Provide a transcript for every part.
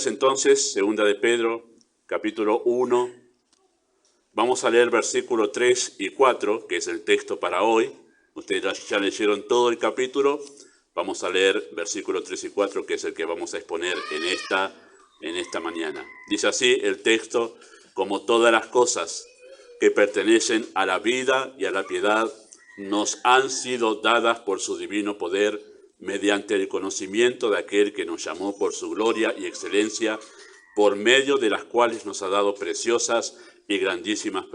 Biblias entonces, segunda de Pedro, capítulo 1. Vamos a leer versículo 3 y 4, que es el texto para hoy. Ustedes ya leyeron todo el capítulo. Vamos a leer versículo 3 y 4, que es el que vamos a exponer en esta mañana. Dice así el texto: como todas las cosas que pertenecen a la vida y a la piedad nos han sido dadas por su divino poder, mediante el conocimiento de aquel que nos llamó por su gloria y excelencia, por medio de las cuales nos ha dado preciosas y grandísimas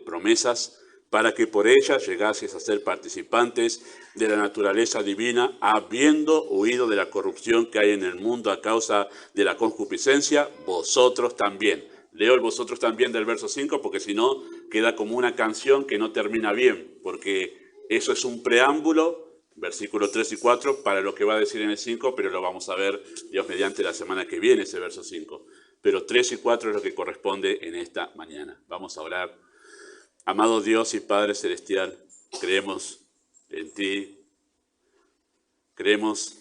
promesas, para que por ellas llegases a ser participantes de la naturaleza divina, habiendo huido de la corrupción que hay en el mundo a causa de la concupiscencia, vosotros también. Leo el vosotros también del verso 5, porque si no queda como una canción que no termina bien, porque eso es un preámbulo, versículos 3 y 4, para lo que va a decir en el 5, pero lo vamos a ver, Dios mediante, la semana que viene, ese verso 5. Pero 3 y 4 es lo que corresponde en esta mañana. Vamos a orar. Amado Dios y Padre Celestial, creemos en ti, creemos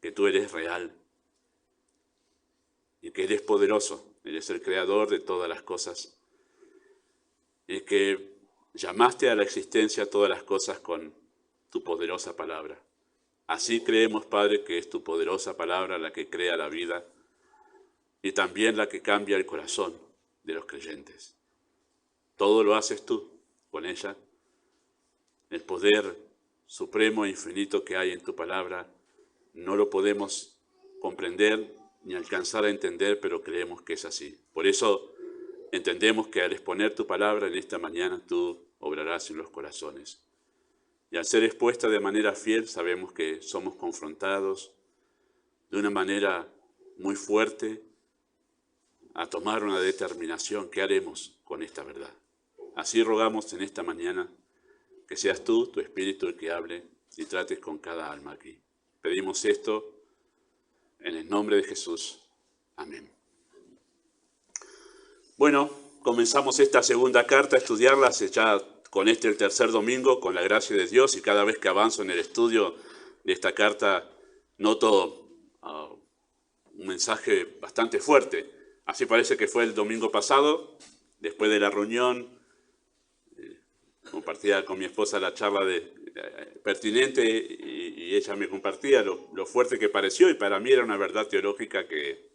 que tú eres real y que eres poderoso, eres el creador de todas las cosas y que llamaste a la existencia todas las cosas con tu poderosa palabra. Así creemos, Padre, que es tu poderosa palabra la que crea la vida y también la que cambia el corazón de los creyentes. Todo lo haces tú con ella. El poder supremo e infinito que hay en tu palabra no lo podemos comprender ni alcanzar a entender, pero creemos que es así. Por eso entendemos que al exponer tu palabra en esta mañana tú obrarás en los corazones. Y al ser expuesta de manera fiel, sabemos que somos confrontados de una manera muy fuerte a tomar una determinación. ¿Qué haremos con esta verdad? Así rogamos en esta mañana que seas tú, tu Espíritu, el que hable y trates con cada alma aquí. Pedimos esto en el nombre de Jesús. Amén. Bueno, comenzamos esta segunda carta a estudiarla hace ya con el tercer domingo, con la gracia de Dios, y cada vez que avanzo en el estudio de esta carta noto un mensaje bastante fuerte. Así parece que fue el domingo pasado, después de la reunión, compartía con mi esposa la charla pertinente y ella me compartía lo fuerte que pareció, y para mí era una verdad teológica que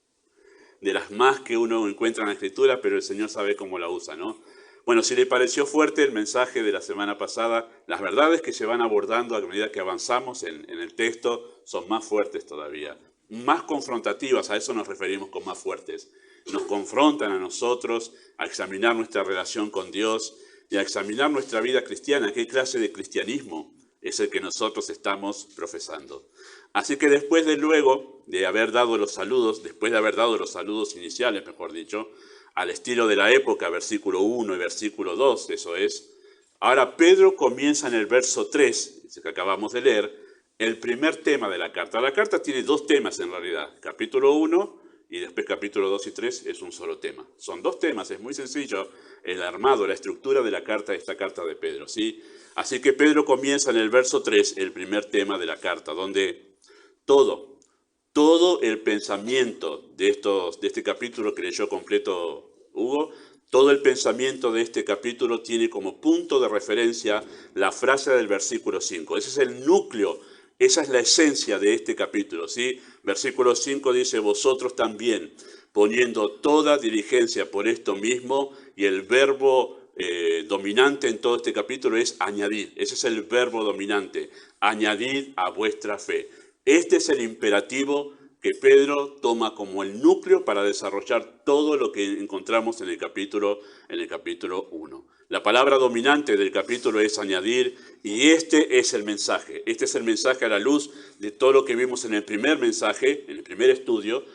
de las más que uno encuentra en la Escritura, pero el Señor sabe cómo la usa, ¿no? Bueno, si le pareció fuerte el mensaje de la semana pasada, las verdades que se van abordando a medida que avanzamos en el texto son más fuertes todavía, más confrontativas, a eso nos referimos con más fuertes. Nos confrontan a nosotros a examinar nuestra relación con Dios y a examinar nuestra vida cristiana, qué clase de cristianismo es el que nosotros estamos profesando. Así que después de haber dado los saludos, iniciales, mejor dicho, al estilo de la época, versículo 1 y versículo 2, eso es, ahora Pedro comienza en el verso 3, que acabamos de leer, el primer tema de la carta. La carta tiene dos temas en realidad, capítulo 1 y después capítulo 2 y 3 es un solo tema. Son dos temas, es muy sencillo el armado, la estructura de esta carta de Pedro, ¿sí? Así que Pedro comienza en el verso 3, el primer tema de la carta, donde todo el pensamiento de este capítulo que leyó completo Hugo, todo el pensamiento de este capítulo tiene como punto de referencia la frase del versículo 5. Ese es el núcleo, esa es la esencia de este capítulo, ¿sí? Versículo 5 dice, vosotros también, poniendo toda diligencia por esto mismo, y el verbo dominante en todo este capítulo es añadir. Ese es el verbo dominante, añadir a vuestra fe. Este es el imperativo que Pedro toma como el núcleo para desarrollar todo lo que encontramos en el capítulo 1. La palabra dominante del capítulo es añadir, y este es el mensaje. Este es el mensaje a la luz de todo lo que vimos en el primer mensaje, en el primer estudio,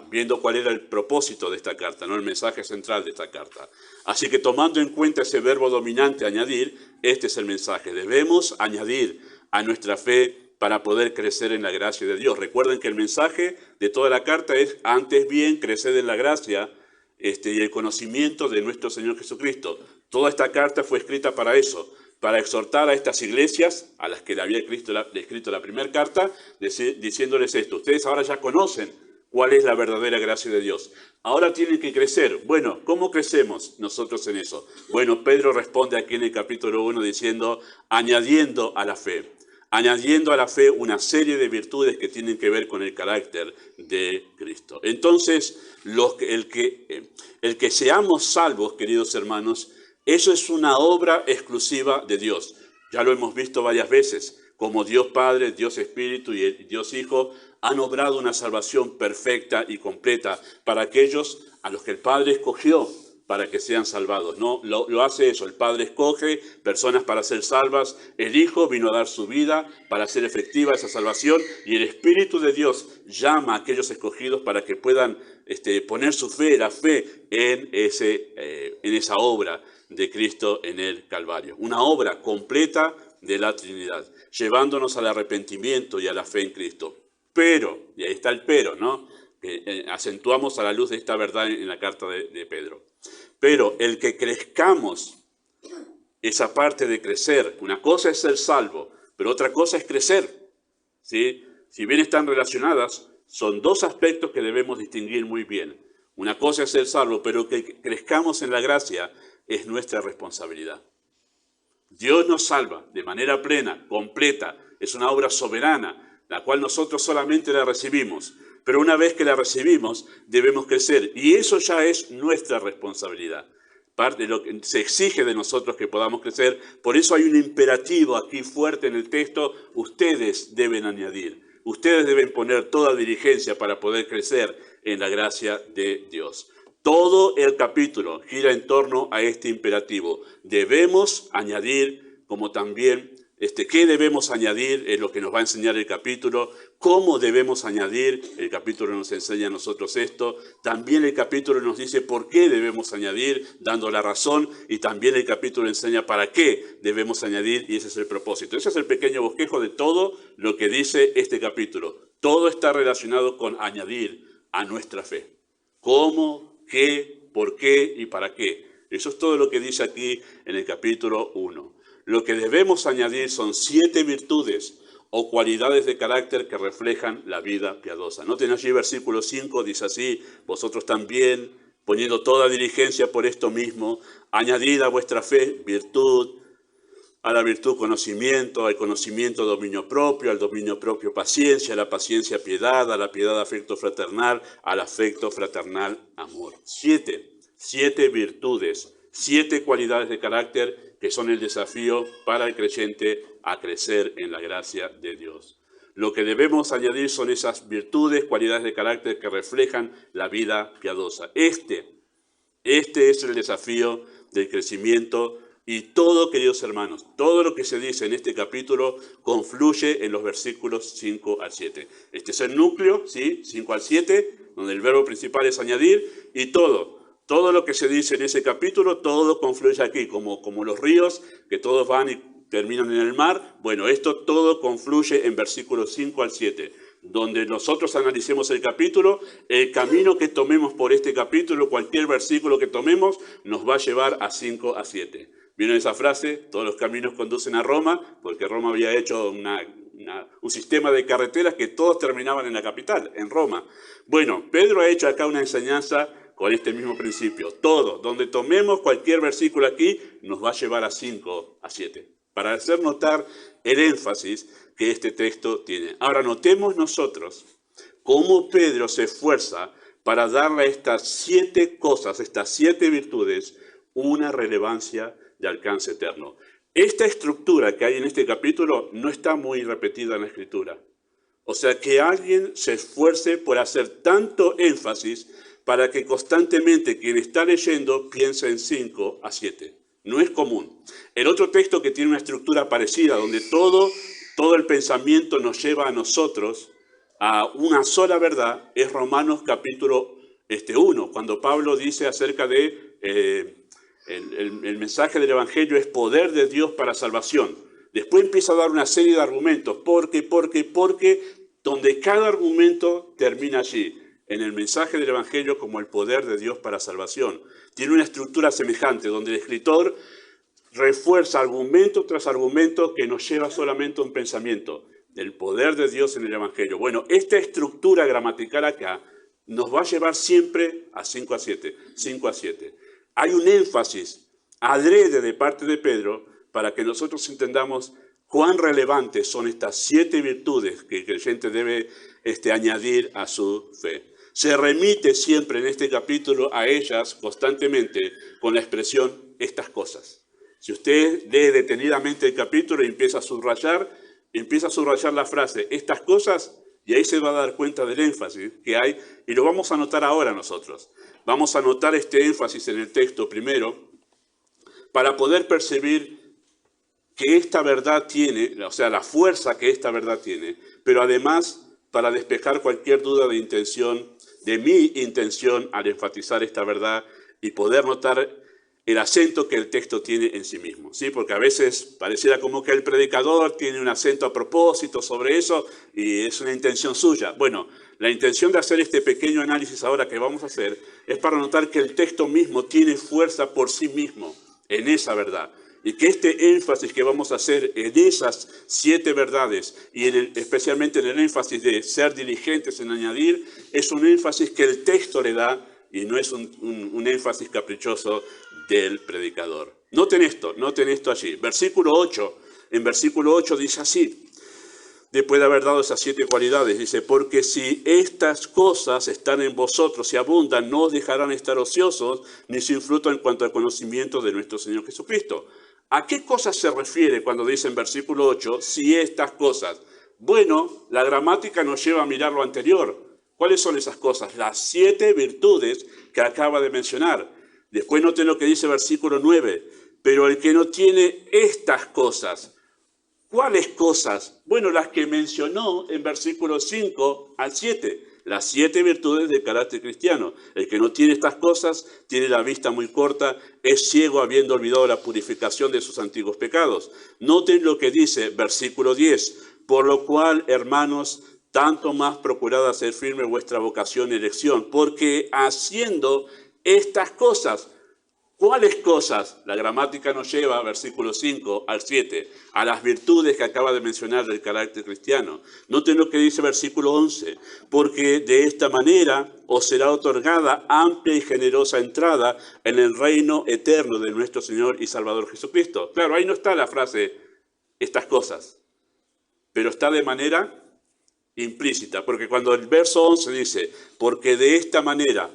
viendo cuál era el propósito de esta carta, ¿no? El mensaje central de esta carta. Así que tomando en cuenta ese verbo dominante, añadir, este es el mensaje. Debemos añadir a nuestra fe para poder crecer en la gracia de Dios. Recuerden que el mensaje de toda la carta es, antes bien, crecer en la gracia y el conocimiento de nuestro Señor Jesucristo. Toda esta carta fue escrita para eso, para exhortar a estas iglesias, a las que le había escrito la primera carta, diciéndoles esto. Ustedes ahora ya conocen cuál es la verdadera gracia de Dios. Ahora tienen que crecer. Bueno, ¿cómo crecemos nosotros en eso? Bueno, Pedro responde aquí en el capítulo 1 diciendo, añadiendo a la fe. Añadiendo a la fe una serie de virtudes que tienen que ver con el carácter de Cristo. Entonces, el que seamos salvos, queridos hermanos, eso es una obra exclusiva de Dios. Ya lo hemos visto varias veces, como Dios Padre, Dios Espíritu y Dios Hijo han obrado una salvación perfecta y completa para aquellos a los que el Padre escogió para que sean salvados. No, lo hace eso, el Padre escoge personas para ser salvas, el Hijo vino a dar su vida para hacer efectiva esa salvación y el Espíritu de Dios llama a aquellos escogidos para que puedan poner su fe, la fe en esa obra de Cristo en el Calvario. Una obra completa de la Trinidad, llevándonos al arrepentimiento y a la fe en Cristo. Pero, y ahí está el pero, ¿no? Que acentuamos a la luz de esta verdad en la carta de Pedro. Pero el que crezcamos, esa parte de crecer, una cosa es ser salvo, pero otra cosa es crecer, ¿sí? Si bien están relacionadas, son dos aspectos que debemos distinguir muy bien. Una cosa es ser salvo, pero que crezcamos en la gracia es nuestra responsabilidad. Dios nos salva de manera plena, completa, es una obra soberana, la cual nosotros solamente la recibimos. Pero una vez que la recibimos, debemos crecer. Y eso ya es nuestra responsabilidad. Parte de lo que se exige de nosotros que podamos crecer. Por eso hay un imperativo aquí fuerte en el texto. Ustedes deben añadir. Ustedes deben poner toda diligencia para poder crecer en la gracia de Dios. Todo el capítulo gira en torno a este imperativo. Debemos añadir, como también qué debemos añadir es lo que nos va a enseñar el capítulo, cómo debemos añadir, el capítulo nos enseña a nosotros esto, también el capítulo nos dice por qué debemos añadir, dando la razón, y también el capítulo enseña para qué debemos añadir, y ese es el propósito. Ese es el pequeño bosquejo de todo lo que dice este capítulo. Todo está relacionado con añadir a nuestra fe. ¿Cómo, qué, por qué y para qué? Eso es todo lo que dice aquí en el capítulo 1. Lo que debemos añadir son 7 virtudes o cualidades de carácter que reflejan la vida piadosa. Noten allí versículo 5, dice así, vosotros también, poniendo toda diligencia por esto mismo, añadid a vuestra fe virtud, a la virtud conocimiento, al conocimiento dominio propio, al dominio propio paciencia, a la paciencia piedad, a la piedad afecto fraternal, al afecto fraternal amor. 7 virtudes, 7 cualidades de carácter que son el desafío para el creyente a crecer en la gracia de Dios. Lo que debemos añadir son esas virtudes, cualidades de carácter que reflejan la vida piadosa. Este es el desafío del crecimiento y todo, queridos hermanos, todo lo que se dice en este capítulo confluye en los versículos 5 al 7. Este es el núcleo, ¿sí? 5 al 7, donde el verbo principal es añadir y todo lo que se dice en ese capítulo, todo confluye aquí, como los ríos, que todos van y terminan en el mar. Bueno, esto todo confluye en versículos 5 al 7. Donde nosotros analicemos el capítulo, el camino que tomemos por este capítulo, cualquier versículo que tomemos, nos va a llevar a 5 a 7. ¿Vieron esa frase? Todos los caminos conducen a Roma, porque Roma había hecho un sistema de carreteras que todos terminaban en la capital, en Roma. Bueno, Pedro ha hecho acá una enseñanza con este mismo principio. Todo, donde tomemos cualquier versículo aquí, nos va a llevar a 5 a 7. Para hacer notar el énfasis que este texto tiene. Ahora notemos nosotros cómo Pedro se esfuerza para darle a estas 7 cosas, estas 7 virtudes, una relevancia de alcance eterno. Esta estructura que hay en este capítulo no está muy repetida en la Escritura. O sea, que alguien se esfuerce por hacer tanto énfasis para que constantemente quien está leyendo piense en 5 a 7. No es común. El otro texto que tiene una estructura parecida, donde todo el pensamiento nos lleva a nosotros a una sola verdad, es Romanos capítulo 1, cuando Pablo dice acerca de el mensaje del Evangelio es poder de Dios para salvación. Después empieza a dar una serie de argumentos, porque, donde cada argumento termina allí, en el mensaje del Evangelio como el poder de Dios para salvación. Tiene una estructura semejante, donde el escritor refuerza argumento tras argumento que nos lleva solamente a un pensamiento, del poder de Dios en el Evangelio. Bueno, esta estructura gramatical acá nos va a llevar siempre a 5 a 7, 5 a 7. Hay un énfasis adrede de parte de Pedro para que nosotros entendamos cuán relevantes son estas 7 virtudes que el creyente debe añadir a su fe. Se remite siempre en este capítulo a ellas constantemente con la expresión estas cosas. Si usted lee detenidamente el capítulo y empieza a subrayar la frase estas cosas, y ahí se va a dar cuenta del énfasis que hay, y lo vamos a notar ahora nosotros. Vamos a notar este énfasis en el texto primero, para poder percibir que esta verdad tiene, o sea, la fuerza que esta verdad tiene, pero además para despejar cualquier duda de intención, de mi intención al enfatizar esta verdad y poder notar el acento que el texto tiene en sí mismo, ¿sí? Porque a veces pareciera como que el predicador tiene un acento a propósito sobre eso y es una intención suya. Bueno, la intención de hacer este pequeño análisis ahora que vamos a hacer es para notar que el texto mismo tiene fuerza por sí mismo en esa verdad. Y que este énfasis que vamos a hacer en esas 7 verdades, y especialmente en el énfasis de ser diligentes en añadir, es un énfasis que el texto le da y no es un énfasis caprichoso del predicador. Noten esto allí. Versículo 8, en versículo 8 dice así, después de haber dado esas 7 cualidades, dice, porque si estas cosas están en vosotros y abundan, no os dejarán estar ociosos ni sin fruto en cuanto al conocimiento de nuestro Señor Jesucristo. ¿A qué cosas se refiere cuando dice en versículo 8, si estas cosas? Bueno, la gramática nos lleva a mirar lo anterior. ¿Cuáles son esas cosas? Las 7 virtudes que acaba de mencionar. Después noten lo que dice versículo 9. Pero el que no tiene estas cosas, ¿cuáles cosas? Bueno, las que mencionó en versículos 5 al 7. Las 7 virtudes del carácter cristiano. El que no tiene estas cosas tiene la vista muy corta, es ciego habiendo olvidado la purificación de sus antiguos pecados. Noten lo que dice versículo 10. Por lo cual, hermanos, tanto más procurad hacer firme vuestra vocación y elección, porque haciendo estas cosas, ¿cuáles cosas? La gramática nos lleva, versículo 5 al 7, a las virtudes que acaba de mencionar del carácter cristiano. Noten lo que dice versículo 11, porque de esta manera os será otorgada amplia y generosa entrada en el reino eterno de nuestro Señor y Salvador Jesucristo. Claro, ahí no está la frase, estas cosas, pero está de manera implícita, porque cuando el verso 11 dice, porque de esta manera,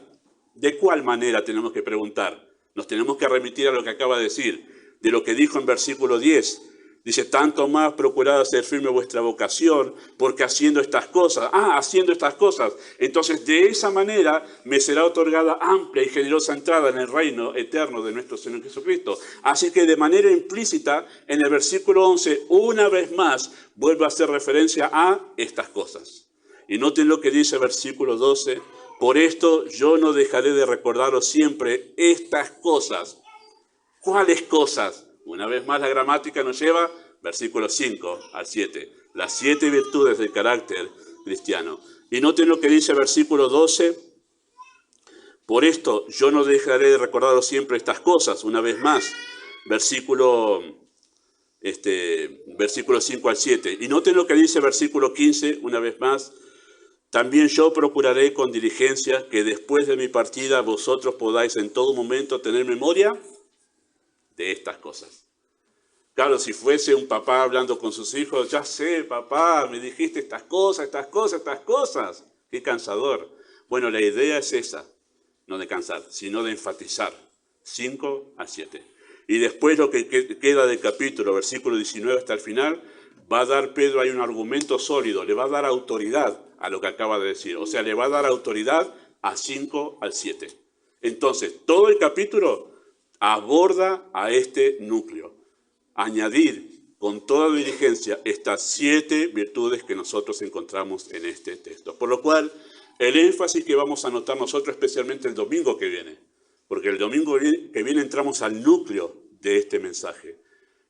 ¿de cuál manera tenemos que preguntar? Nos tenemos que remitir a lo que acaba de decir, de lo que dijo en versículo 10. Dice, tanto más procurad hacer firme vuestra vocación, porque haciendo estas cosas, haciendo estas cosas, entonces de esa manera me será otorgada amplia y generosa entrada en el reino eterno de nuestro Señor Jesucristo. Así que de manera implícita, en el versículo 11, una vez más, vuelve a hacer referencia a estas cosas. Y noten lo que dice el versículo 12, por esto yo no dejaré de recordaros siempre estas cosas. ¿Cuáles cosas? Una vez más la gramática nos lleva, versículos 5 al 7, las 7 virtudes del carácter cristiano. Y noten lo que dice versículo 12, por esto yo no dejaré de recordaros siempre estas cosas, una vez más, versículo 5 al 7. Y noten lo que dice versículo 15, una vez más, también yo procuraré con diligencia que después de mi partida vosotros podáis en todo momento tener memoria de estas cosas. Claro, si fuese un papá hablando con sus hijos, ya sé, papá, me dijiste estas cosas, estas cosas, estas cosas. Qué cansador. Bueno, la idea es esa, no de cansar, sino de enfatizar. 5 a 7. Y después lo que queda del capítulo, versículo 19 hasta el final, va a dar Pedro ahí un argumento sólido, le va a dar autoridad a lo que acaba de decir. O sea, le va a dar autoridad a 5 al 7. Entonces, todo el capítulo aborda a este núcleo. Añadir con toda diligencia estas 7 virtudes que nosotros encontramos en este texto. Por lo cual, el énfasis que vamos a notar nosotros, especialmente el domingo que viene, porque el domingo que viene entramos al núcleo de este mensaje.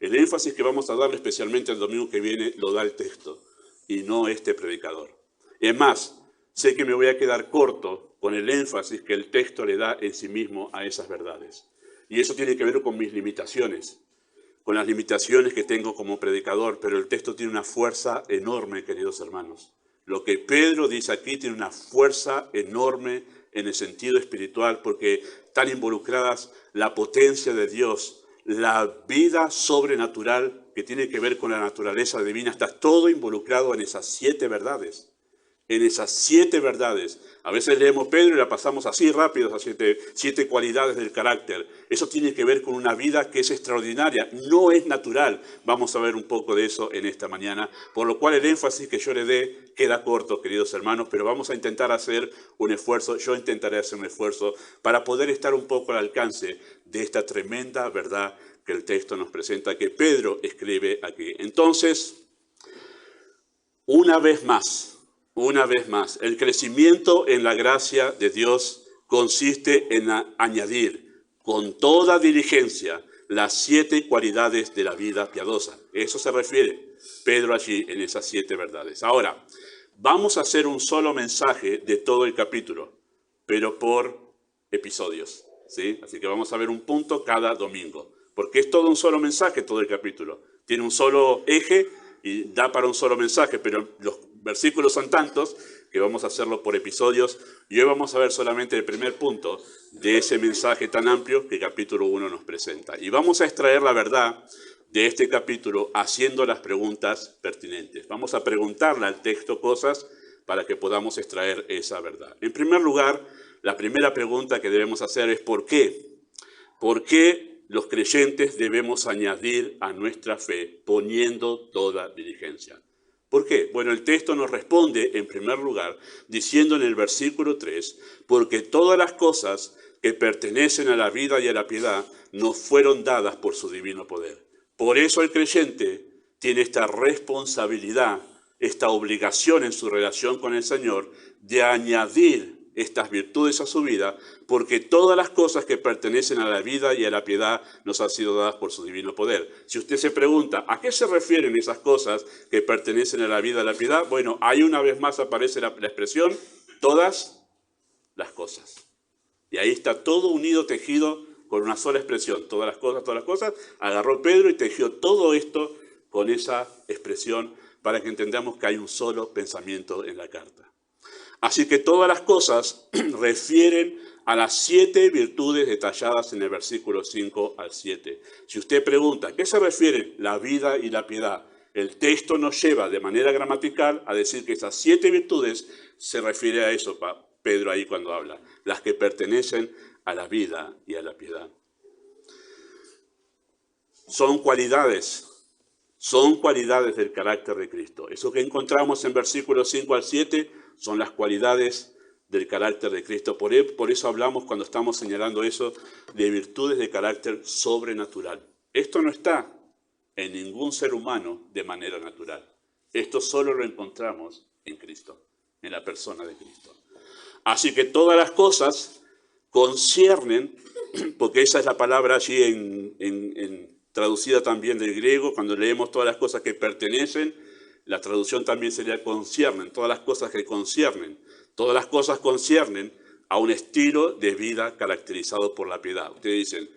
El énfasis que vamos a darle especialmente el domingo que viene lo da el texto y no este predicador. Es más, sé que me voy a quedar corto con el énfasis que el texto le da en sí mismo a esas verdades. Y eso tiene que ver con mis limitaciones, con las limitaciones que tengo como predicador, pero el texto tiene una fuerza enorme, queridos hermanos, Lo que Pedro dice aquí tiene una fuerza enorme en el sentido espiritual, porque están involucradas la potencia de Dios, la vida sobrenatural que tiene que ver con la naturaleza divina. Está todo involucrado en esas 7 verdades. En esas 7 verdades. A veces leemos Pedro y la pasamos así rápido, esas 7 cualidades del carácter. Eso tiene que ver con una vida que es extraordinaria, no es natural. Vamos a ver un poco de eso en esta mañana, por lo cual el énfasis que yo le dé queda corto, queridos hermanos, pero vamos a intentar hacer un esfuerzo, yo intentaré hacer un esfuerzo para poder estar un poco al alcance de esta tremenda verdad que el texto nos presenta, que Pedro escribe aquí. Entonces, una vez más, el crecimiento en la gracia de Dios consiste en añadir con toda diligencia las 7 cualidades de la vida piadosa. Eso se refiere Pedro allí en esas 7 verdades. Ahora, vamos a hacer un solo mensaje de todo el capítulo, pero por episodios, ¿sí? Así que vamos a ver un punto cada domingo, porque es todo un solo mensaje todo el capítulo. Tiene un solo eje y da para un solo mensaje, pero los versículos son tantos que vamos a hacerlo por episodios, y hoy vamos a ver solamente el primer punto de ese mensaje tan amplio que el capítulo 1 nos presenta. Y vamos a extraer la verdad de este capítulo haciendo las preguntas pertinentes. Vamos a preguntarle al texto cosas para que podamos extraer esa verdad. En primer lugar, la primera pregunta que debemos hacer es ¿por qué? ¿Por qué los creyentes debemos añadir a nuestra fe poniendo toda diligencia? ¿Por qué? Bueno, el texto nos responde, en primer lugar, diciendo en el versículo 3, porque todas las cosas que pertenecen a la vida y a la piedad nos fueron dadas por su divino poder. Por eso el creyente tiene esta responsabilidad, esta obligación en su relación con el Señor de añadir estas virtudes a su vida, porque todas las cosas que pertenecen a la vida y a la piedad nos han sido dadas por su divino poder. Si usted se pregunta, ¿a qué se refieren esas cosas que pertenecen a la vida y a la piedad? Bueno, ahí una vez más aparece la expresión, todas las cosas. Y ahí está todo unido, tejido con una sola expresión, todas las cosas. Agarró Pedro y tejió todo esto con esa expresión para que entendamos que hay un solo pensamiento en la carta. Así que todas las cosas refieren a las 7 virtudes detalladas en el versículo 5 al 7. Si usted pregunta, ¿a qué se refiere la vida y la piedad? El texto nos lleva de manera gramatical a decir que esas 7 virtudes se refiere a eso, Pedro ahí cuando habla, las que pertenecen a la vida y a la piedad. Son cualidades del carácter de Cristo. Eso que encontramos en versículos 5 al 7 son las cualidades del carácter de Cristo. Por eso hablamos, cuando estamos señalando eso, de virtudes de carácter sobrenatural. Esto no está en ningún ser humano de manera natural. Esto solo lo encontramos en Cristo, en la persona de Cristo. Así que todas las cosas conciernen, porque esa es la palabra allí traducida también del griego, cuando leemos todas las cosas que pertenecen, la traducción también sería conciernen, todas las cosas que conciernen. Todas las cosas conciernen a un estilo de vida caracterizado por la piedad. Ustedes dicen,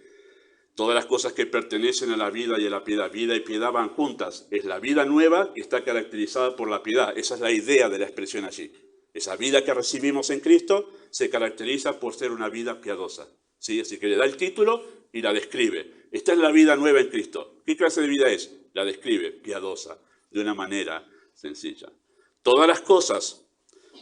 todas las cosas que pertenecen a la vida y a la piedad, vida y piedad van juntas. Es la vida nueva que está caracterizada por la piedad. Esa es la idea de la expresión allí. Esa vida que recibimos en Cristo se caracteriza por ser una vida piadosa, ¿sí? Así que le da el título y la describe. Esta es la vida nueva en Cristo. ¿Qué clase de vida es? La describe, piadosa, de una manera sencilla. Todas las cosas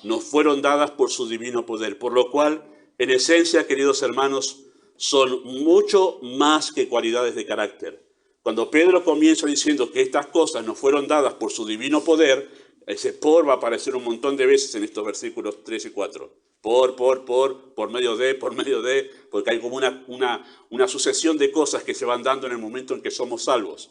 nos fueron dadas por su divino poder, por lo cual, en esencia, queridos hermanos, son mucho más que cualidades de carácter. Cuando Pedro comienza diciendo que estas cosas nos fueron dadas por su divino poder, ese por va a aparecer un montón de veces en estos versículos 3 y 4. Por medio de, porque hay como una sucesión de cosas que se van dando en el momento en que somos salvos.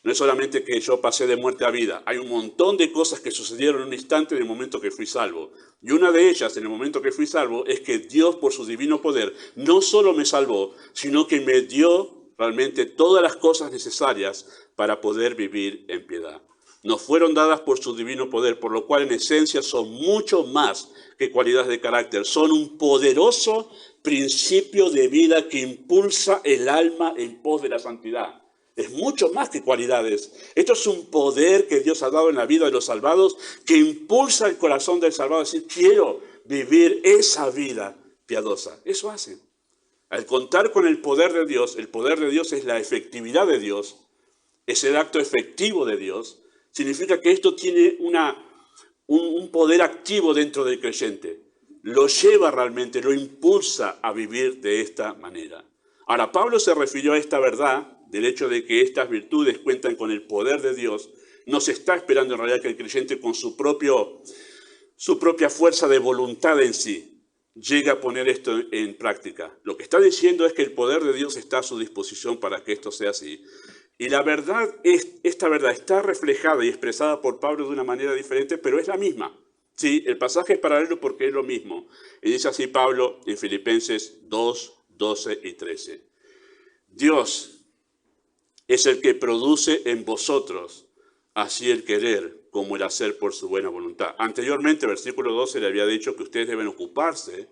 No es solamente que yo pasé de muerte a vida, hay un montón de cosas que sucedieron en un instante en el momento que fui salvo. Y una de ellas, en el momento que fui salvo, es que Dios, por su divino poder, no solo me salvó, sino que me dio realmente todas las cosas necesarias para poder vivir en piedad. Nos fueron dadas por su divino poder, por lo cual en esencia son mucho más que cualidades de carácter. Son un poderoso principio de vida que impulsa el alma en pos de la santidad. Es mucho más que cualidades. Esto es un poder que Dios ha dado en la vida de los salvados que impulsa el corazón del salvado a decir, quiero vivir esa vida piadosa. Eso hacen. Al contar con el poder de Dios es la efectividad de Dios, es el acto efectivo de Dios, significa que esto tiene un poder activo dentro del creyente. Lo lleva realmente, lo impulsa a vivir de esta manera. Ahora, Pablo se refirió a esta verdad, del hecho de que estas virtudes cuentan con el poder de Dios. No se está esperando en realidad que el creyente con su propia fuerza de voluntad en sí llegue a poner esto en práctica. Lo que está diciendo es que el poder de Dios está a su disposición para que esto sea así. Y la verdad, esta verdad está reflejada y expresada por Pablo de una manera diferente, pero es la misma. Sí, el pasaje es paralelo porque es lo mismo. Y dice así Pablo en Filipenses 2, 12 y 13. Dios es el que produce en vosotros así el querer como el hacer por su buena voluntad. Anteriormente, versículo 12, le había dicho que ustedes deben ocuparse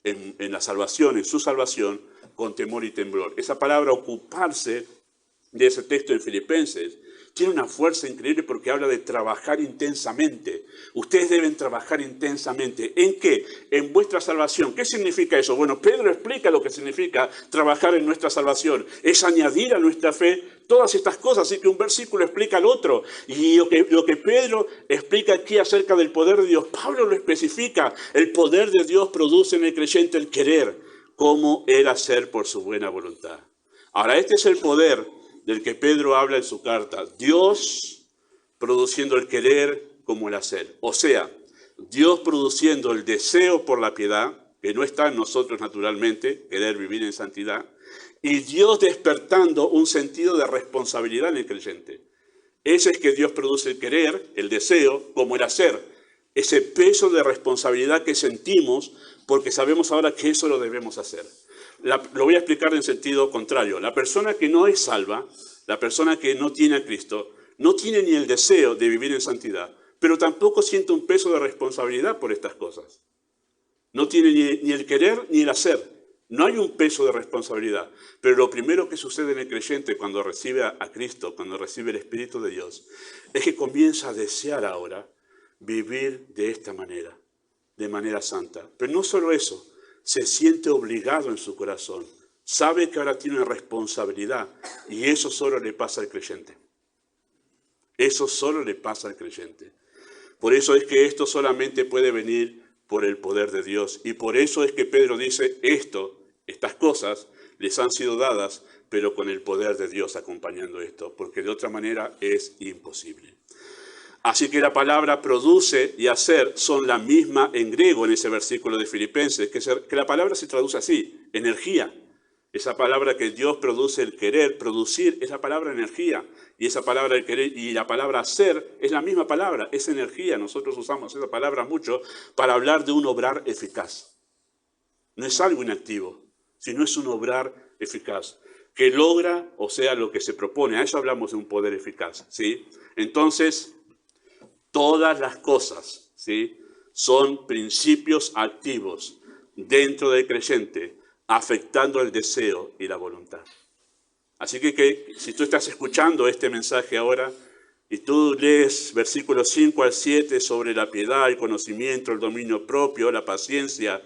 en la salvación, en su salvación, con temor y temblor. Esa palabra ocuparse de ese texto en Filipenses tiene una fuerza increíble porque habla de trabajar intensamente. Ustedes deben trabajar intensamente. ¿En qué? En vuestra salvación. ¿Qué significa eso? Bueno, Pedro explica lo que significa trabajar en nuestra salvación. Es añadir a nuestra fe todas estas cosas. Así que un versículo explica al otro. Y lo que Pedro explica aquí acerca del poder de Dios, Pablo lo especifica. El poder de Dios produce en el creyente el querer, como el hacer por su buena voluntad. Ahora, este es el poder del que Pedro habla en su carta. Dios produciendo el querer como el hacer. O sea, Dios produciendo el deseo por la piedad, que no está en nosotros naturalmente, querer vivir en santidad, y Dios despertando un sentido de responsabilidad en el creyente. Ese es que Dios produce el querer, el deseo, como el hacer. Ese peso de responsabilidad que sentimos porque sabemos ahora que eso lo debemos hacer. Lo voy a explicar en sentido contrario. La persona que no es salva, la persona que no tiene a Cristo, no tiene ni el deseo de vivir en santidad, pero tampoco siente un peso de responsabilidad por estas cosas. No tiene ni el querer ni el hacer. No hay un peso de responsabilidad. Pero lo primero que sucede en el creyente cuando recibe a Cristo, cuando recibe el Espíritu de Dios, es que comienza a desear ahora vivir de esta manera, de manera santa. Pero no solo eso, se siente obligado en su corazón. Sabe que ahora tiene una responsabilidad y eso solo le pasa al creyente. Eso solo le pasa al creyente. Por eso es que esto solamente puede venir por el poder de Dios. Y por eso es que Pedro dice estas cosas les han sido dadas, pero con el poder de Dios acompañando esto, porque de otra manera es imposible. Así que la palabra produce y hacer son la misma en griego en ese versículo de Filipenses, que la palabra se traduce así, energía. Esa palabra que Dios produce el querer, producir, es la palabra energía. Y esa palabra el querer y la palabra hacer es la misma palabra, es energía. Nosotros usamos esa palabra mucho para hablar de un obrar eficaz. No es algo inactivo, sino es un obrar eficaz, que logra, o sea, lo que se propone. A eso hablamos de un poder eficaz, ¿sí? Entonces, todas las cosas, ¿sí?, son principios activos dentro del creyente, afectando el deseo y la voluntad. Así que si tú estás escuchando este mensaje ahora y tú lees versículos 5 al 7 sobre la piedad, el conocimiento, el dominio propio, la paciencia,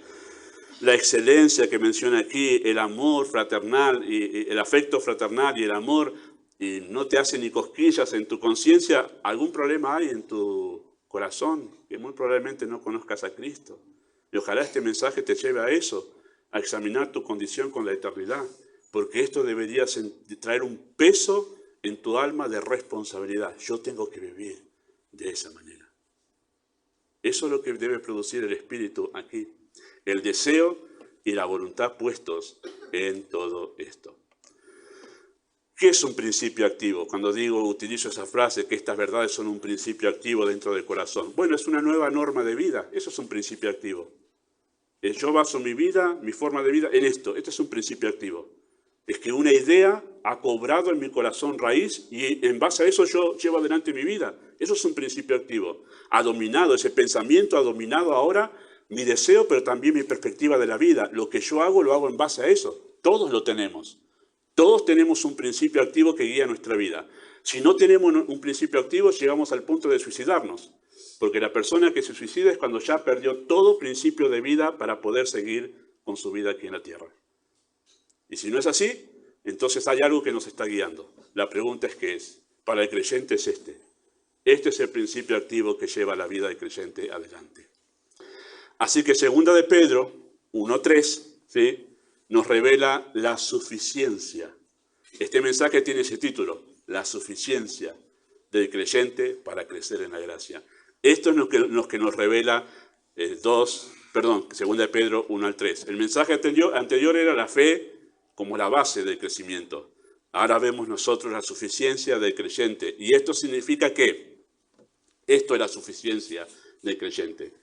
la excelencia que menciona aquí, el amor fraternal, y el afecto fraternal y el amor, y no te hace ni cosquillas en tu conciencia, algún problema hay en tu corazón, que muy probablemente no conozcas a Cristo. Y ojalá este mensaje te lleve a eso, a examinar tu condición con la eternidad, porque esto debería traer un peso en tu alma de responsabilidad. Yo tengo que vivir de esa manera. Eso es lo que debe producir el Espíritu aquí. El deseo y la voluntad puestos en todo esto. ¿Qué es un principio activo? Cuando utilizo esa frase, que estas verdades son un principio activo dentro del corazón. Bueno, es una nueva norma de vida. Eso es un principio activo. Yo baso mi vida, mi forma de vida en esto. Este es un principio activo. Es que una idea ha cobrado en mi corazón raíz y en base a eso yo llevo adelante mi vida. Eso es un principio activo. Ese pensamiento ha dominado ahora mi deseo, pero también mi perspectiva de la vida. Lo que yo hago, lo hago en base a eso. Todos lo tenemos. Todos tenemos un principio activo que guía nuestra vida. Si no tenemos un principio activo, llegamos al punto de suicidarnos. Porque la persona que se suicida es cuando ya perdió todo principio de vida para poder seguir con su vida aquí en la tierra. Y si no es así, entonces hay algo que nos está guiando. La pregunta es ¿qué es? Para el creyente es este. Este es el principio activo que lleva la vida del creyente adelante. Así que 2 de Pedro 1:3, ¿sí?, nos revela la suficiencia. Este mensaje tiene ese título, la suficiencia del creyente para crecer en la gracia. Esto es lo que nos revela 2 de Pedro 1:3. El mensaje anterior era la fe como la base del crecimiento. Ahora vemos nosotros la suficiencia del creyente. Y esto significa que, esto es la suficiencia del creyente.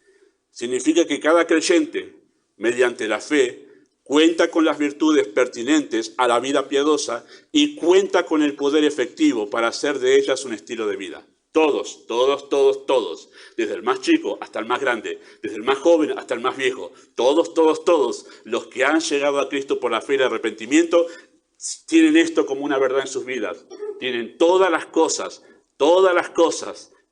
Significa que cada creyente, mediante la fe, cuenta con las virtudes pertinentes a la vida piadosa y cuenta con el poder efectivo para hacer de ellas un estilo de vida. Todos, desde el más chico hasta el más grande, desde el más joven hasta el más viejo, todos, los que han llegado a Cristo por la fe y el arrepentimiento, tienen esto como una verdad en sus vidas. Tienen todas las cosas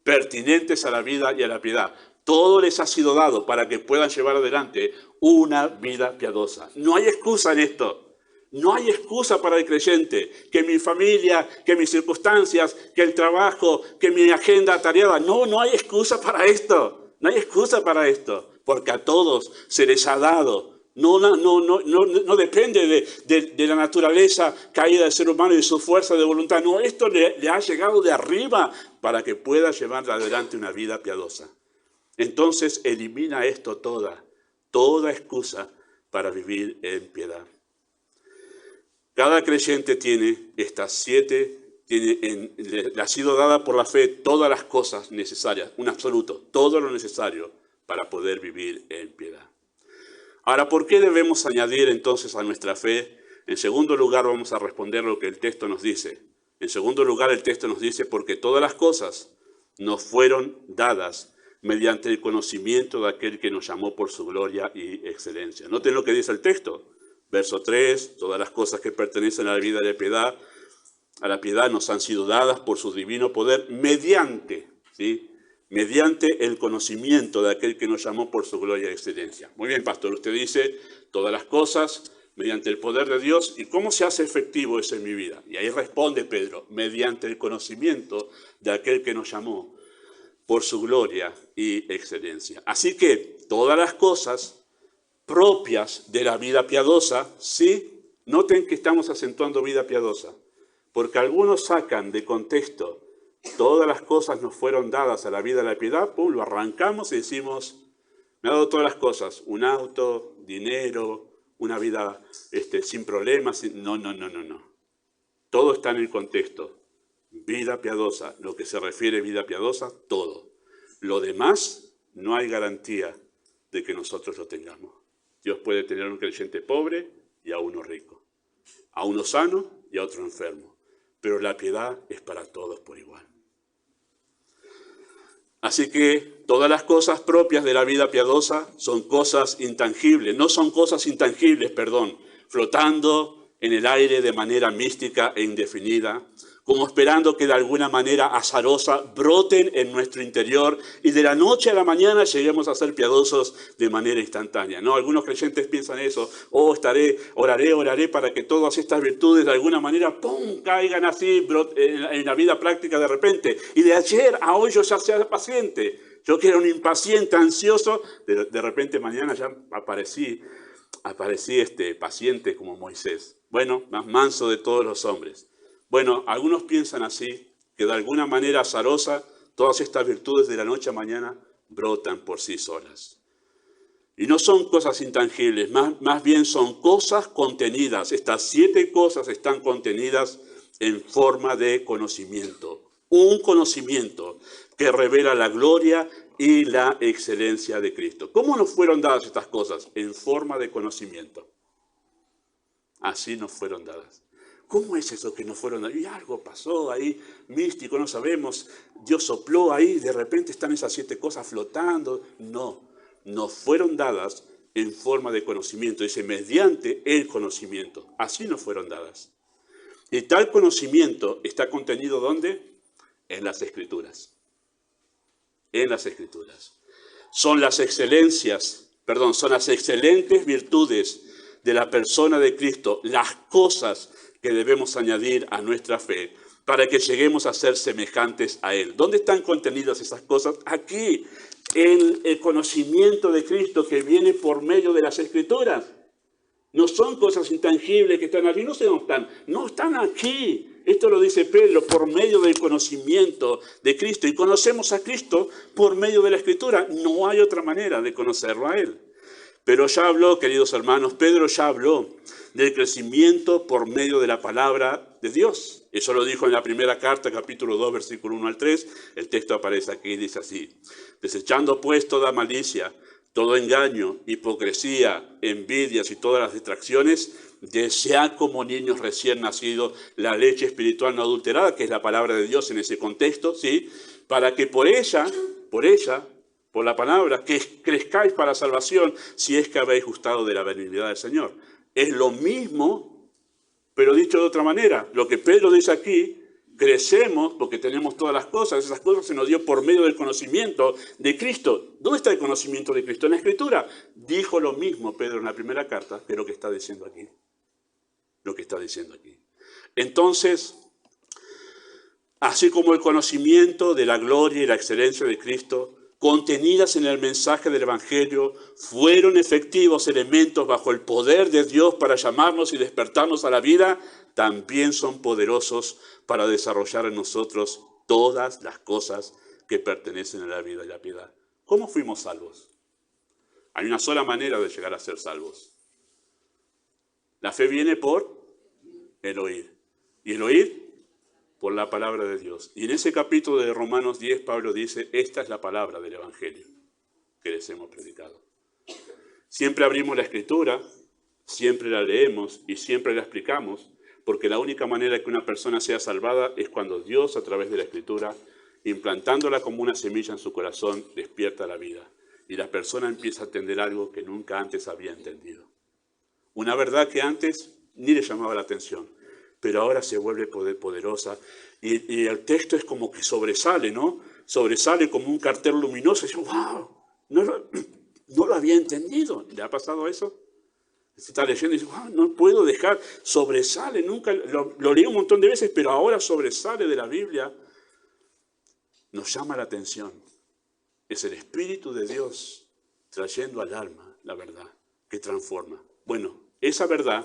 pertinentes a la vida y a la piedad. Todo les ha sido dado para que puedan llevar adelante una vida piadosa. No hay excusa en esto. No hay excusa para el creyente. Que mi familia, que mis circunstancias, que el trabajo, que mi agenda atareada. No hay excusa para esto. No hay excusa para esto. Porque a todos se les ha dado. No depende de la naturaleza caída del ser humano y de su fuerza de voluntad. No, esto le ha llegado de arriba para que pueda llevar adelante una vida piadosa. Entonces elimina esto toda excusa para vivir en piedad. Cada creyente tiene estas 7, le ha sido dada por la fe todas las cosas necesarias, un absoluto, todo lo necesario para poder vivir en piedad. Ahora, ¿por qué debemos añadir entonces a nuestra fe? En segundo lugar, vamos a responder lo que el texto nos dice. En segundo lugar, el texto nos dice, porque todas las cosas nos fueron dadas mediante el conocimiento de aquel que nos llamó por su gloria y excelencia. Noten lo que dice el texto. Verso 3, todas las cosas que pertenecen a la vida de piedad, a la piedad nos han sido dadas por su divino poder mediante el conocimiento de aquel que nos llamó por su gloria y excelencia. Muy bien, pastor, usted dice todas las cosas mediante el poder de Dios. ¿Y cómo se hace efectivo eso en mi vida? Y ahí responde Pedro, mediante el conocimiento de aquel que nos llamó por su gloria y excelencia. Así que todas las cosas propias de la vida piadosa, sí, noten que estamos acentuando vida piadosa, porque algunos sacan de contexto todas las cosas nos fueron dadas a la vida de la piedad, pum, lo arrancamos y decimos, me ha dado todas las cosas, un auto, dinero, una vida sin problemas. No. Todo está en el contexto. Vida piadosa, lo que se refiere a vida piadosa, todo. Lo demás, no hay garantía de que nosotros lo tengamos. Dios puede tener a un creyente pobre y a uno rico, a uno sano y a otro enfermo, pero la piedad es para todos por igual. Así que todas las cosas propias de la vida piadosa son cosas intangibles, flotando en el aire de manera mística e indefinida, como esperando que de alguna manera azarosa broten en nuestro interior y de la noche a la mañana lleguemos a ser piadosos de manera instantánea. ¿No? Algunos creyentes piensan eso, oraré para que todas estas virtudes de alguna manera caigan así en la vida práctica de repente. Y de ayer a hoy yo ya sea paciente. Yo que era un impaciente, ansioso, de repente mañana ya aparecí paciente como Moisés. Bueno, más manso de todos los hombres. Bueno, algunos piensan así, que de alguna manera azarosa, todas estas virtudes de la noche a mañana brotan por sí solas. Y no son cosas intangibles, más bien son cosas contenidas. Estas 7 cosas están contenidas en forma de conocimiento. Un conocimiento que revela la gloria y la excelencia de Cristo. ¿Cómo nos fueron dadas estas cosas? En forma de conocimiento. Así nos fueron dadas. ¿Cómo es eso que nos fueron dadas? Y algo pasó ahí, místico, no sabemos. Dios sopló ahí, de repente están esas 7 cosas flotando. No, nos fueron dadas en forma de conocimiento. Dice, mediante el conocimiento. Así nos fueron dadas. Y tal conocimiento está contenido ¿dónde? En las Escrituras. En las Escrituras. Son las excelentes virtudes de la persona de Cristo, las cosas que debemos añadir a nuestra fe para que lleguemos a ser semejantes a Él. ¿Dónde están contenidas esas cosas? Aquí, en el conocimiento de Cristo que viene por medio de las Escrituras. No son cosas intangibles que están allí, no sé dónde están, no están aquí. Esto lo dice Pedro, por medio del conocimiento de Cristo. Y conocemos a Cristo por medio de la Escritura. No hay otra manera de conocerlo a Él. Pero ya habló, queridos hermanos, Pedro ya habló del crecimiento por medio de la palabra de Dios. Eso lo dijo en la primera carta, capítulo 2, versículo 1 al 3. El texto aparece aquí y dice así: desechando pues toda malicia, todo engaño, hipocresía, envidias y todas las distracciones, desead como niños recién nacidos la leche espiritual no adulterada, que es la palabra de Dios en ese contexto, ¿sí? Para que por la palabra, que crezcáis para salvación, si es que habéis gustado de la benignidad del Señor. Es lo mismo, pero dicho de otra manera. Lo que Pedro dice aquí, crecemos porque tenemos todas las cosas. Esas cosas se nos dio por medio del conocimiento de Cristo. ¿Dónde está el conocimiento de Cristo? En la Escritura. Dijo lo mismo Pedro en la primera carta que lo que está diciendo aquí. Lo que está diciendo aquí. Entonces, así como el conocimiento de la gloria y la excelencia de Cristo, contenidas en el mensaje del Evangelio, fueron efectivos elementos bajo el poder de Dios para llamarnos y despertarnos a la vida, también son poderosos para desarrollar en nosotros todas las cosas que pertenecen a la vida y la piedad. ¿Cómo fuimos salvos? Hay una sola manera de llegar a ser salvos. La fe viene por el oír. Y el oír por la palabra de Dios. Y en ese capítulo de Romanos 10, Pablo dice, esta es la palabra del Evangelio que les hemos predicado. Siempre abrimos la Escritura, siempre la leemos y siempre la explicamos, porque la única manera que una persona sea salvada es cuando Dios, a través de la Escritura, implantándola como una semilla en su corazón, despierta la vida. Y la persona empieza a entender algo que nunca antes había entendido. Una verdad que antes ni le llamaba la atención, pero ahora se vuelve poderosa. Y el texto es como que sobresale, ¿no? Sobresale como un cartel luminoso. Y dice, wow, no lo había entendido. ¿Le ha pasado eso? Se está leyendo y dice, wow, no puedo dejar. Sobresale, nunca, lo leí un montón de veces, pero ahora sobresale de la Biblia. Nos llama la atención. Es el Espíritu de Dios trayendo al alma la verdad que transforma. Bueno, esa verdad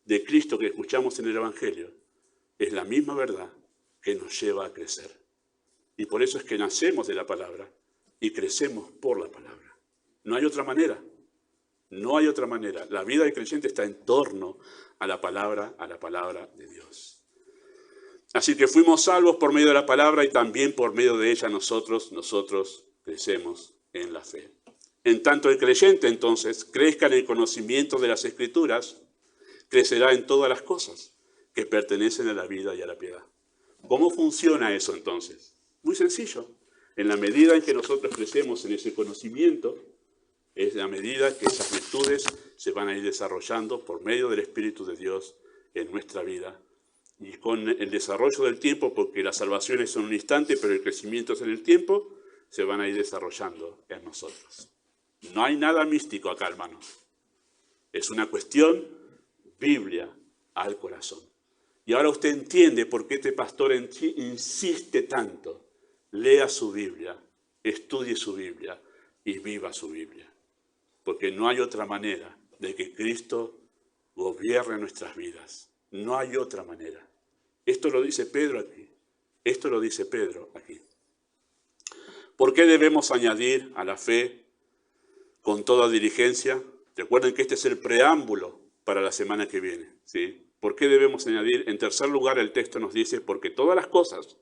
de Cristo que escuchamos en el Evangelio es la misma verdad que nos lleva a crecer. Y por eso es que nacemos de la palabra y crecemos por la palabra. No hay otra manera. No hay otra manera. La vida del creyente está en torno a la palabra de Dios. Así que fuimos salvos por medio de la palabra y también por medio de ella nosotros crecemos en la fe. En tanto el creyente entonces crezca en el conocimiento de las Escrituras, crecerá en todas las cosas que pertenecen a la vida y a la piedad. ¿Cómo funciona eso entonces? Muy sencillo. En la medida en que nosotros crecemos en ese conocimiento, es la medida que esas virtudes se van a ir desarrollando por medio del Espíritu de Dios en nuestra vida. Y con el desarrollo del tiempo, porque las salvaciones son un instante, pero el crecimiento es en el tiempo, se van a ir desarrollando en nosotros. No hay nada místico acá, hermanos. Es una cuestión Biblia al corazón. Y ahora usted entiende por qué este pastor insiste tanto. Lea su Biblia, estudie su Biblia y viva su Biblia. Porque no hay otra manera de que Cristo gobierne nuestras vidas. No hay otra manera. Esto lo dice Pedro aquí. Esto lo dice Pedro aquí. ¿Por qué debemos añadir a la fe con toda diligencia? Recuerden que este es el preámbulo para la semana que viene, ¿sí? ¿Por qué debemos añadir? En tercer lugar, el texto nos dice, porque todas las cosas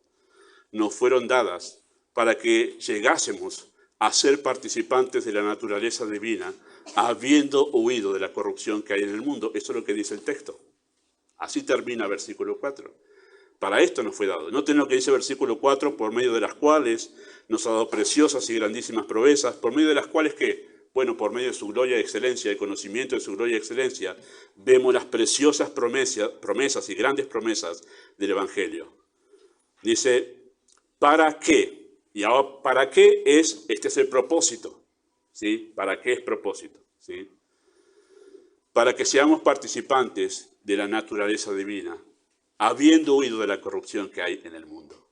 nos fueron dadas para que llegásemos a ser participantes de la naturaleza divina, habiendo huido de la corrupción que hay en el mundo. Eso es lo que dice el texto. Así termina versículo 4. Para esto nos fue dado. Noten lo que dice versículo 4, por medio de las cuales nos ha dado preciosas y grandísimas proezas, por medio de las cuales, ¿qué? Bueno, por medio de su gloria y excelencia, el conocimiento de su gloria y excelencia, vemos las preciosas promesas y grandes promesas del Evangelio. Dice, ¿para qué? Y ahora, ¿para qué es? Este es el propósito. ¿Sí? ¿Para qué es propósito? ¿Sí? Para que seamos participantes de la naturaleza divina, habiendo huido de la corrupción que hay en el mundo.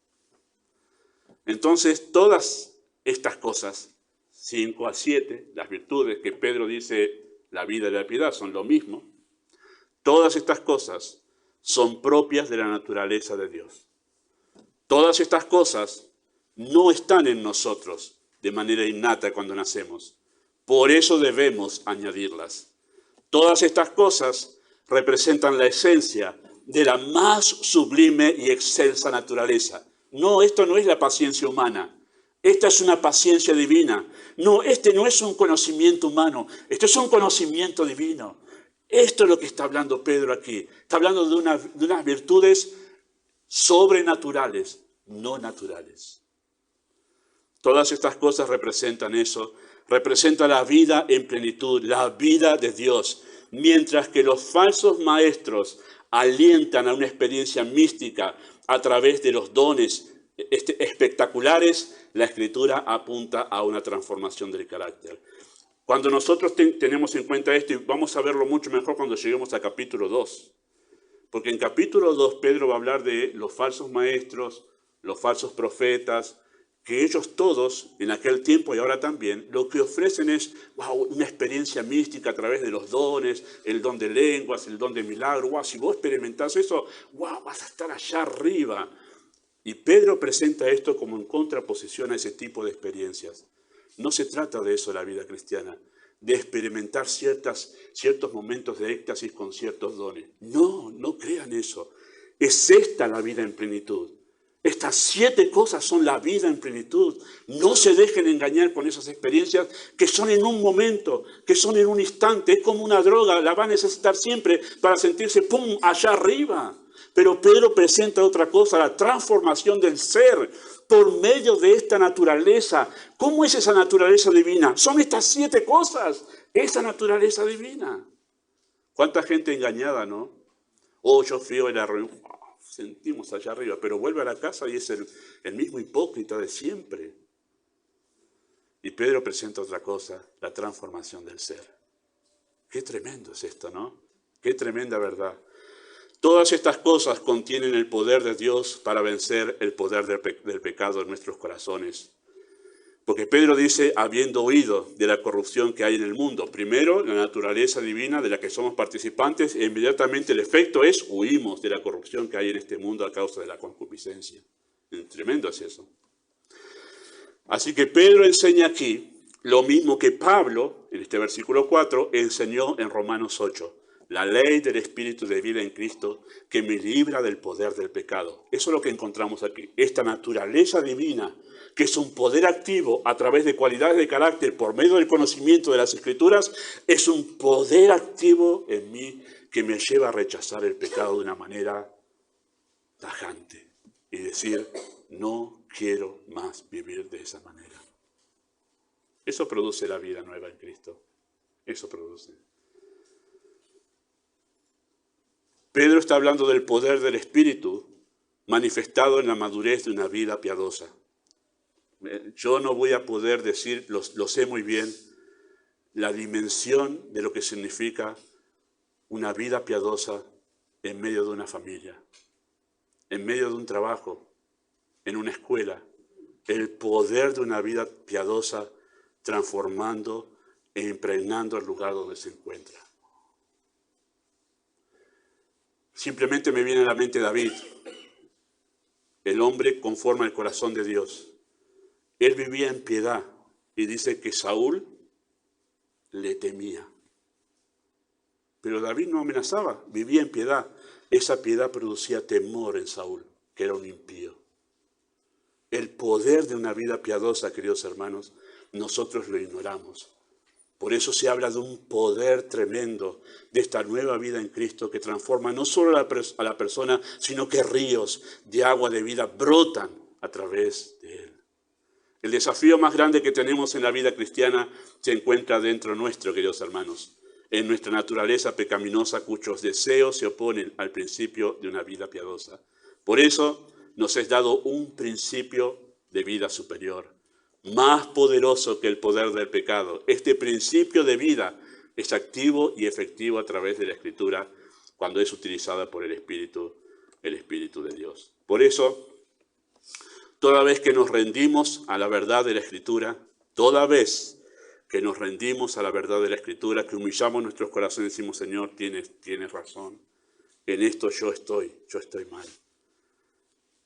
Entonces, todas estas cosas, 5 a 7, las virtudes que Pedro dice, la vida y la piedad son lo mismo, todas estas cosas son propias de la naturaleza de Dios. Todas estas cosas no están en nosotros de manera innata cuando nacemos. Por eso debemos añadirlas. Todas estas cosas representan la esencia de la más sublime y excelsa naturaleza. No, esto no es la paciencia humana. Esta es una paciencia divina. No, este no es un conocimiento humano. Esto es un conocimiento divino. Esto es lo que está hablando Pedro aquí. Está hablando de unas virtudes sobrenaturales, no naturales. Todas estas cosas representan eso. Representa la vida en plenitud, la vida de Dios. Mientras que los falsos maestros alientan a una experiencia mística a través de los dones espectaculares, la Escritura apunta a una transformación del carácter. Cuando nosotros tenemos en cuenta esto, y vamos a verlo mucho mejor cuando lleguemos a capítulo 2, porque en capítulo 2 Pedro va a hablar de los falsos maestros, los falsos profetas, que ellos todos, en aquel tiempo y ahora también, lo que ofrecen es una experiencia mística a través de los dones, el don de lenguas, el don de milagros. Si vos experimentás eso, vas a estar allá arriba. Y Pedro presenta esto como en contraposición a ese tipo de experiencias. No se trata de eso la vida cristiana, de experimentar ciertos momentos de éxtasis con ciertos dones. No, no crean eso. Es esta la vida en plenitud. Estas 7 cosas son la vida en plenitud. No se dejen engañar con esas experiencias que son en un momento, que son en un instante. Es como una droga, la va a necesitar siempre para sentirse ¡pum! Allá arriba. Pero Pedro presenta otra cosa, la transformación del ser por medio de esta naturaleza. ¿Cómo es esa naturaleza divina? Son estas 7 cosas, esa naturaleza divina. ¿Cuánta gente engañada, no? Yo fui a la reunión, sentimos allá arriba, pero vuelve a la casa y es el mismo hipócrita de siempre. Y Pedro presenta otra cosa, la transformación del ser. Qué tremendo es esto, ¿no? Qué tremenda verdad. Todas estas cosas contienen el poder de Dios para vencer el poder del pecado en nuestros corazones. Porque Pedro dice, habiendo huido de la corrupción que hay en el mundo, primero la naturaleza divina de la que somos participantes, e inmediatamente el efecto es, huimos de la corrupción que hay en este mundo a causa de la concupiscencia. Tremendo es eso. Así que Pedro enseña aquí lo mismo que Pablo, en este versículo 4, enseñó en Romanos 8. La ley del Espíritu de vida en Cristo que me libra del poder del pecado. Eso es lo que encontramos aquí. Esta naturaleza divina, que es un poder activo a través de cualidades de carácter por medio del conocimiento de las Escrituras, es un poder activo en mí que me lleva a rechazar el pecado de una manera tajante y decir, no quiero más vivir de esa manera. Eso produce la vida nueva en Cristo. Eso produce. Pedro está hablando del poder del Espíritu manifestado en la madurez de una vida piadosa. Yo no voy a poder decir, lo sé muy bien, la dimensión de lo que significa una vida piadosa en medio de una familia, en medio de un trabajo, en una escuela. El poder de una vida piadosa transformando e impregnando el lugar donde se encuentra. Simplemente me viene a la mente David, el hombre conforme al corazón de Dios. Él vivía en piedad y dice que Saúl le temía. Pero David no amenazaba, vivía en piedad. Esa piedad producía temor en Saúl, que era un impío. El poder de una vida piadosa, queridos hermanos, nosotros lo ignoramos. Por eso se habla de un poder tremendo de esta nueva vida en Cristo que transforma no solo a la persona, sino que ríos de agua de vida brotan a través de Él. El desafío más grande que tenemos en la vida cristiana se encuentra dentro nuestro, queridos hermanos, en nuestra naturaleza pecaminosa cuyos deseos se oponen al principio de una vida piadosa. Por eso nos es dado un principio de vida superior, más poderoso que el poder del pecado. Este principio de vida es activo y efectivo a través de la Escritura cuando es utilizada por el Espíritu de Dios. Por eso, toda vez que nos rendimos a la verdad de la Escritura, toda vez que nos rendimos a la verdad de la Escritura, que humillamos nuestros corazones y decimos, Señor, tienes razón, en esto yo estoy mal.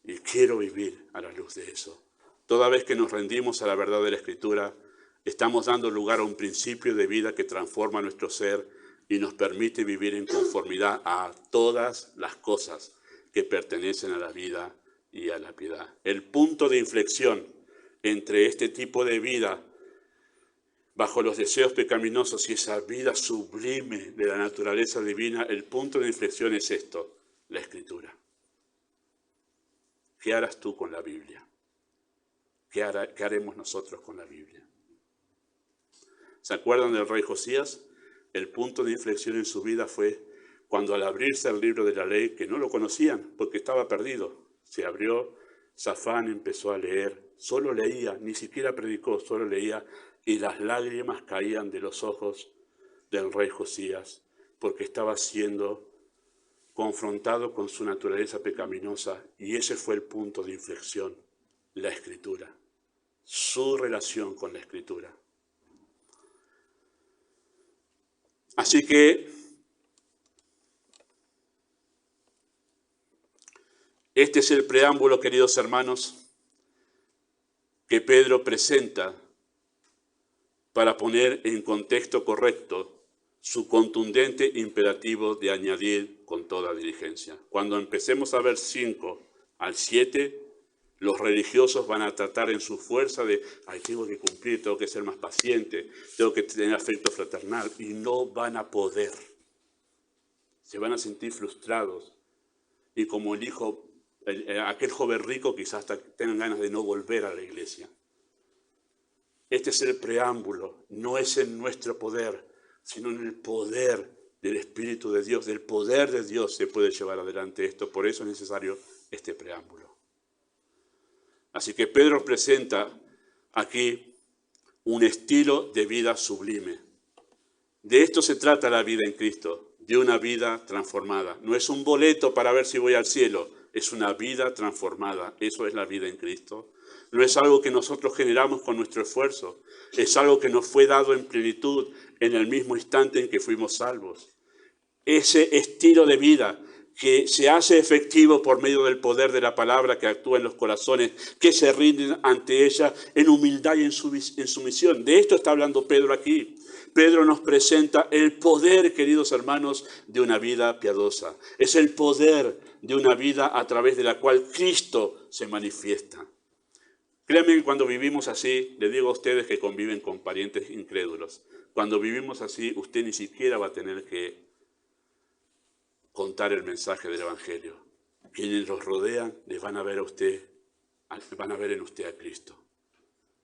Y quiero vivir a la luz de eso. Toda vez que nos rendimos a la verdad de la Escritura, estamos dando lugar a un principio de vida que transforma nuestro ser y nos permite vivir en conformidad a todas las cosas que pertenecen a la vida y a la piedad. El punto de inflexión entre este tipo de vida bajo los deseos pecaminosos y esa vida sublime de la naturaleza divina, el punto de inflexión es esto, la Escritura. ¿Qué harás tú con la Biblia? ¿Qué haremos nosotros con la Biblia? ¿Se acuerdan del rey Josías? El punto de inflexión en su vida fue cuando al abrirse el libro de la ley, que no lo conocían porque estaba perdido, se abrió, Safán empezó a leer, solo leía, ni siquiera predicó, solo leía, y las lágrimas caían de los ojos del rey Josías porque estaba siendo confrontado con su naturaleza pecaminosa, y ese fue el punto de inflexión, la Escritura, su relación con la Escritura. Así que este es el preámbulo, queridos hermanos, que Pedro presenta para poner en contexto correcto su contundente imperativo de añadir con toda diligencia. Cuando empecemos a ver 5 al 7, los religiosos van a tratar en su fuerza de, tengo que cumplir, tengo que ser más paciente, tengo que tener afecto fraternal, y no van a poder. Se van a sentir frustrados, y como aquel joven rico, quizás hasta tengan ganas de no volver a la iglesia. Este es el preámbulo, no es en nuestro poder, sino en el poder del Espíritu de Dios, del poder de Dios se puede llevar adelante esto. Por eso es necesario este preámbulo. Así que Pedro presenta aquí un estilo de vida sublime. De esto se trata la vida en Cristo, de una vida transformada. No es un boleto para ver si voy al cielo, es una vida transformada. Eso es la vida en Cristo. No es algo que nosotros generamos con nuestro esfuerzo, es algo que nos fue dado en plenitud en el mismo instante en que fuimos salvos. Ese estilo de vida que se hace efectivo por medio del poder de la palabra que actúa en los corazones, que se rinden ante ella en humildad y en sumisión. De esto está hablando Pedro aquí. Pedro nos presenta el poder, queridos hermanos, de una vida piadosa. Es el poder de una vida a través de la cual Cristo se manifiesta. Créanme que cuando vivimos así, le digo a ustedes que conviven con parientes incrédulos, cuando vivimos así, usted ni siquiera va a tener que contar el mensaje del Evangelio. Quienes los rodean les van a ver a usted, van a ver en usted a Cristo.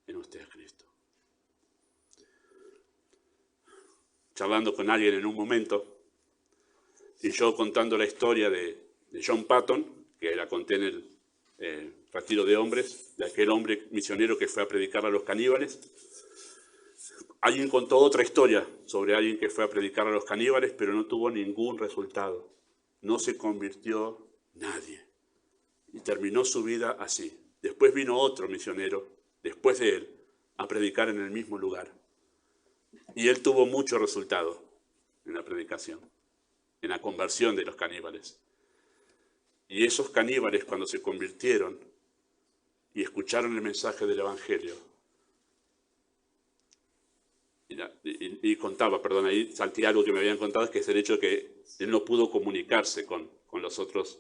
En usted a Cristo. Charlando con alguien en un momento, y yo contando la historia de John Patton, que la conté en el retiro de hombres, de aquel hombre misionero que fue a predicar a los caníbales. Alguien contó otra historia sobre alguien que fue a predicar a los caníbales, pero no tuvo ningún resultado. No se convirtió nadie. Y terminó su vida así. Después vino otro misionero, después de él, a predicar en el mismo lugar. Y él tuvo mucho resultado en la predicación, en la conversión de los caníbales. Y esos caníbales, cuando se convirtieron y escucharon el mensaje del Evangelio, y contaba, perdón, ahí salté algo que me habían contado, que es el hecho de que él no pudo comunicarse con los otros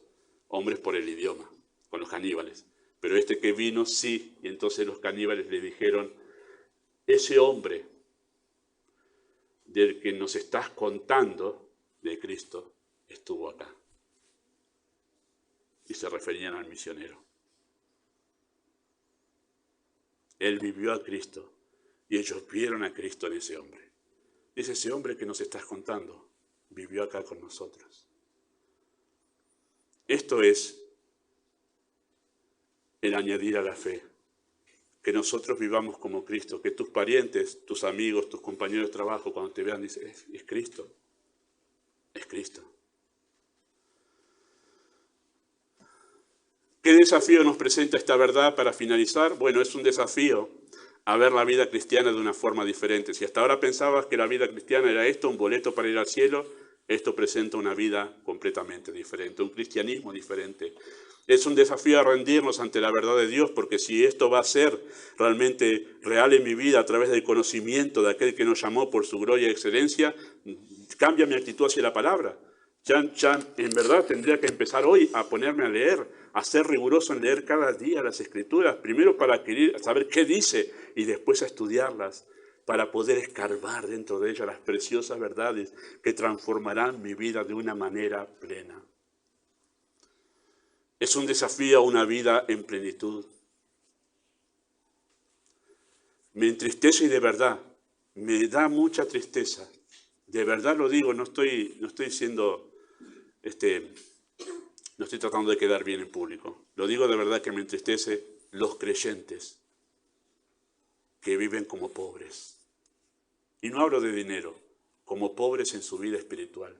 hombres por el idioma, con los caníbales. Pero este que vino, sí, y entonces los caníbales le dijeron, ese hombre del que nos estás contando, de Cristo, estuvo acá. Y se referían al misionero. Él vivió a Cristo y ellos vieron a Cristo en ese hombre. Dice, ese hombre que nos estás contando vivió acá con nosotros. Esto es el añadir a la fe. Que nosotros vivamos como Cristo, que tus parientes, tus amigos, tus compañeros de trabajo, cuando te vean, dicen, es Cristo, es Cristo. ¿Qué desafío nos presenta esta verdad para finalizar? Bueno, es un desafío a ver la vida cristiana de una forma diferente. Si hasta ahora pensabas que la vida cristiana era esto, un boleto para ir al cielo, esto presenta una vida completamente diferente, un cristianismo diferente. Es un desafío a rendirnos ante la verdad de Dios, porque si esto va a ser realmente real en mi vida a través del conocimiento de aquel que nos llamó por su gloria y excelencia, cambia mi actitud hacia la palabra. Ya en verdad tendría que empezar hoy a ponerme a leer, a ser riguroso en leer cada día las Escrituras, primero para saber qué dice y después a estudiarlas, para poder escarbar dentro de ellas las preciosas verdades que transformarán mi vida de una manera plena. Es un desafío a una vida en plenitud. Me entristece y de verdad, me da mucha tristeza. De verdad lo digo, no estoy siendo, no estoy tratando de quedar bien en público. Lo digo de verdad que me entristece los creyentes que viven como pobres. Y no hablo de dinero, como pobres en su vida espiritual.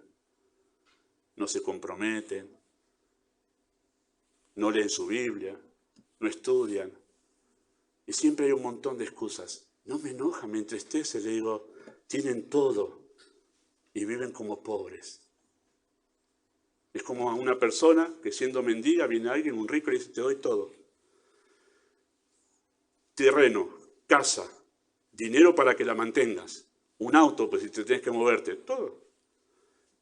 No se comprometen, no leen su Biblia, no estudian. Y siempre hay un montón de excusas. No me enoja, me entristece, le digo, tienen todo y viven como pobres. Es como a una persona que siendo mendiga viene alguien, un rico, y le dice, te doy todo. Terreno, casa, dinero para que la mantengas, un auto, pues si te tienes que moverte, todo.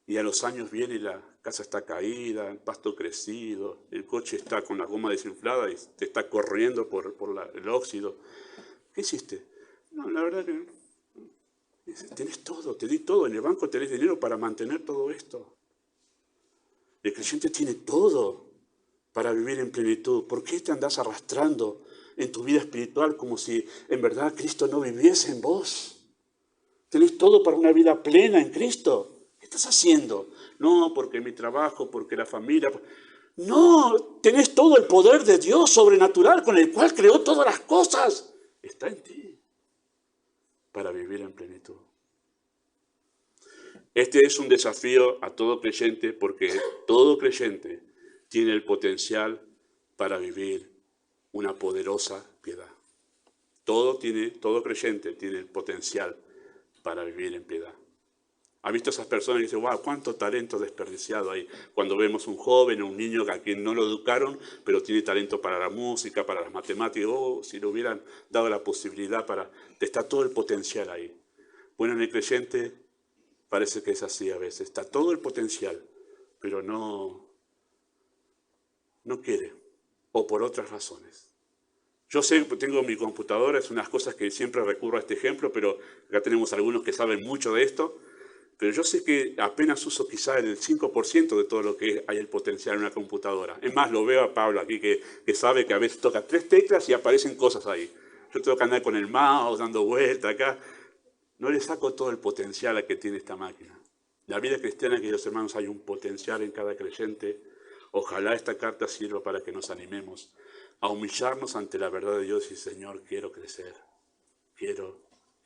Y a los años viene y la casa está caída, el pasto crecido, el coche está con la goma desinflada y te está corriendo por el óxido. ¿Qué hiciste? No, la verdad que no. Tenés todo, te di todo, en el banco tenés dinero para mantener todo esto. El creyente tiene todo para vivir en plenitud. ¿Por qué te andás arrastrando en tu vida espiritual como si en verdad Cristo no viviese en vos? Tenés todo para una vida plena en Cristo. ¿Qué estás haciendo? No, porque mi trabajo, porque la familia. No, tenés todo el poder de Dios sobrenatural con el cual creó todas las cosas. Está en ti para vivir en plenitud. Este es un desafío a todo creyente porque todo creyente tiene el potencial para vivir una poderosa piedad. Todo creyente tiene el potencial para vivir en piedad. ¿Ha visto esas personas que dicen, wow, cuánto talento desperdiciado hay? Cuando vemos un joven o un niño a quien no lo educaron, pero tiene talento para la música, para las matemáticas, si le hubieran dado la posibilidad está todo el potencial ahí. Bueno, en el creyente parece que es así a veces, está todo el potencial, pero no quiere, o por otras razones. Yo sé, tengo mi computadora, es unas cosas que siempre recurro a este ejemplo, pero acá tenemos algunos que saben mucho de esto, pero yo sé que apenas uso quizá el 5% de todo lo que hay el potencial en una computadora. Es más, lo veo a Pablo aquí que sabe que a veces toca 3 teclas y aparecen cosas ahí. Yo tengo que andar con el mouse, dando vuelta acá. No le saco todo el potencial que tiene esta máquina. La vida cristiana, queridos hermanos, hay un potencial en cada creyente. Ojalá esta carta sirva para que nos animemos a humillarnos ante la verdad de Dios y Señor, quiero crecer. Quiero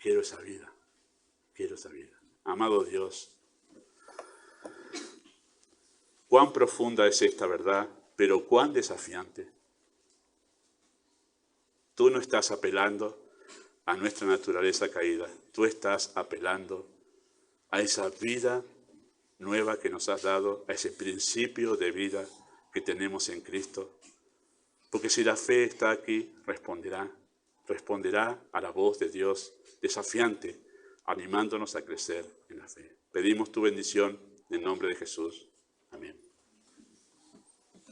esa vida. Quiero esa vida. Amado Dios, cuán profunda es esta verdad, pero cuán desafiante. Tú no estás apelando a nuestra naturaleza caída, tú estás apelando a esa vida nueva que nos has dado, a ese principio de vida que tenemos en Cristo. Porque si la fe está aquí, responderá a la voz de Dios desafiante, animándonos a crecer en la fe. Pedimos tu bendición en nombre de Jesús.